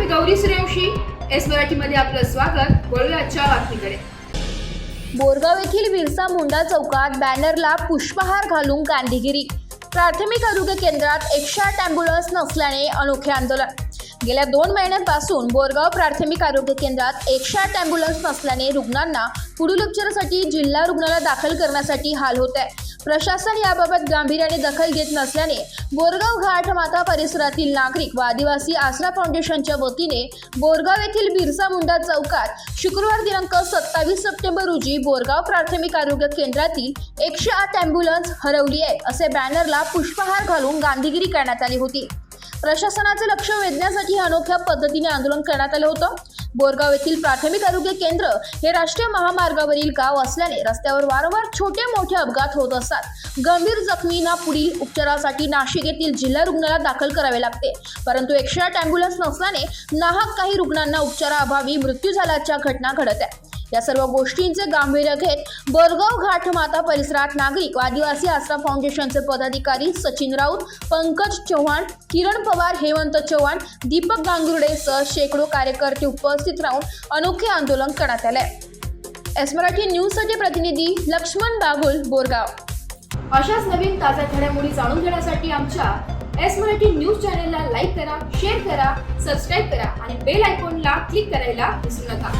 Gauri Suryavanshi, S मराठीमध्ये आपलं स्वागत। वळूया आजच्या बातमीकडे। बोरगाव येथील बिरसा मुंडा चौकात बॅनरला पुष्पहार घालून गांधीगिरी। प्राथमिक आरोग्य केंद्रात 108 ॲम्ब्युलन्स नसल्याने अनोखे आंदोलन। गेल्या 2 महिन्यांपासून बोरगाव प्राथमिक आरोग्य केंद्रात 108 ॲम्ब्युलन्स नसल्याने रुग्णांना पुढील उपचारासाठी जिल्हा रुग्णालयात दाखल करण्यासाठी हाल होत आहे। प्रशासन याबाबत गांभीर्याने दखल घेत नसल्याने बोरगाव घाट माता परिसरातील नागरिक व आदिवासी आसरा फाउंडेशनच्या वतीने बोरगाव येथील बिरसा मुंडा चौकात शुक्रवार दिनांक 27 सप्टेंबर रोजी बोरगाव प्राथमिक आरोग्य केंद्रातील 108 ॲम्ब्युलन्स हरवली आहेत असे बॅनरला पुष्पहार घालून गांधीगिरी करण्यात आली होती। प्रशासनाचे लक्ष वेधण्यासाठी अनोख्या पद्धतीने आंदोलन करण्यात आलं होतं। बोरगाव येथील प्राथमिक आरोग्य केंद्र हे राष्ट्रीय महामार्गावरील गाव असल्याने रस्त्यावर वारंवार छोटे मोठे अपघात होत असतात। गंभीर जखमींना पुढील उपचारासाठी नाशिक येथील जिल्हा रुग्णालयात दाखल करावे लागते, परंतु 108 ॲम्ब्युलन्स नसल्याने नाहक काही रुग्णांना उपचाराअभावी मृत्यू झाल्याच्या घटना घडत आहेत। या सर्व गोष्टींचे गांभीर्य घेत बोरगाव घाट माता परिसरात नागरिक व आदिवासी आसरा फाउंडेशनचे पदाधिकारी सचिन राऊत, पंकज चव्हाण, किरण पवार, हेमंत चव्हाण, दीपक गांगुर्डे सह शेकडो कार्यकर्ते उपस्थित राहून अनोखे आंदोलन करण्यात आले। एस मराठी न्यूजसाठी प्रतिनिधी लक्ष्मण बागुल, बोरगाव। अशाच नवीन ताज्या घडामोडी जाणून घेण्यासाठी आमच्या एस मराठी न्यूज चॅनेलला लाईक करा, शेअर करा, सबस्क्राईब करा आणि बेल आयकॉनला क्लिक करायला विसरू नका।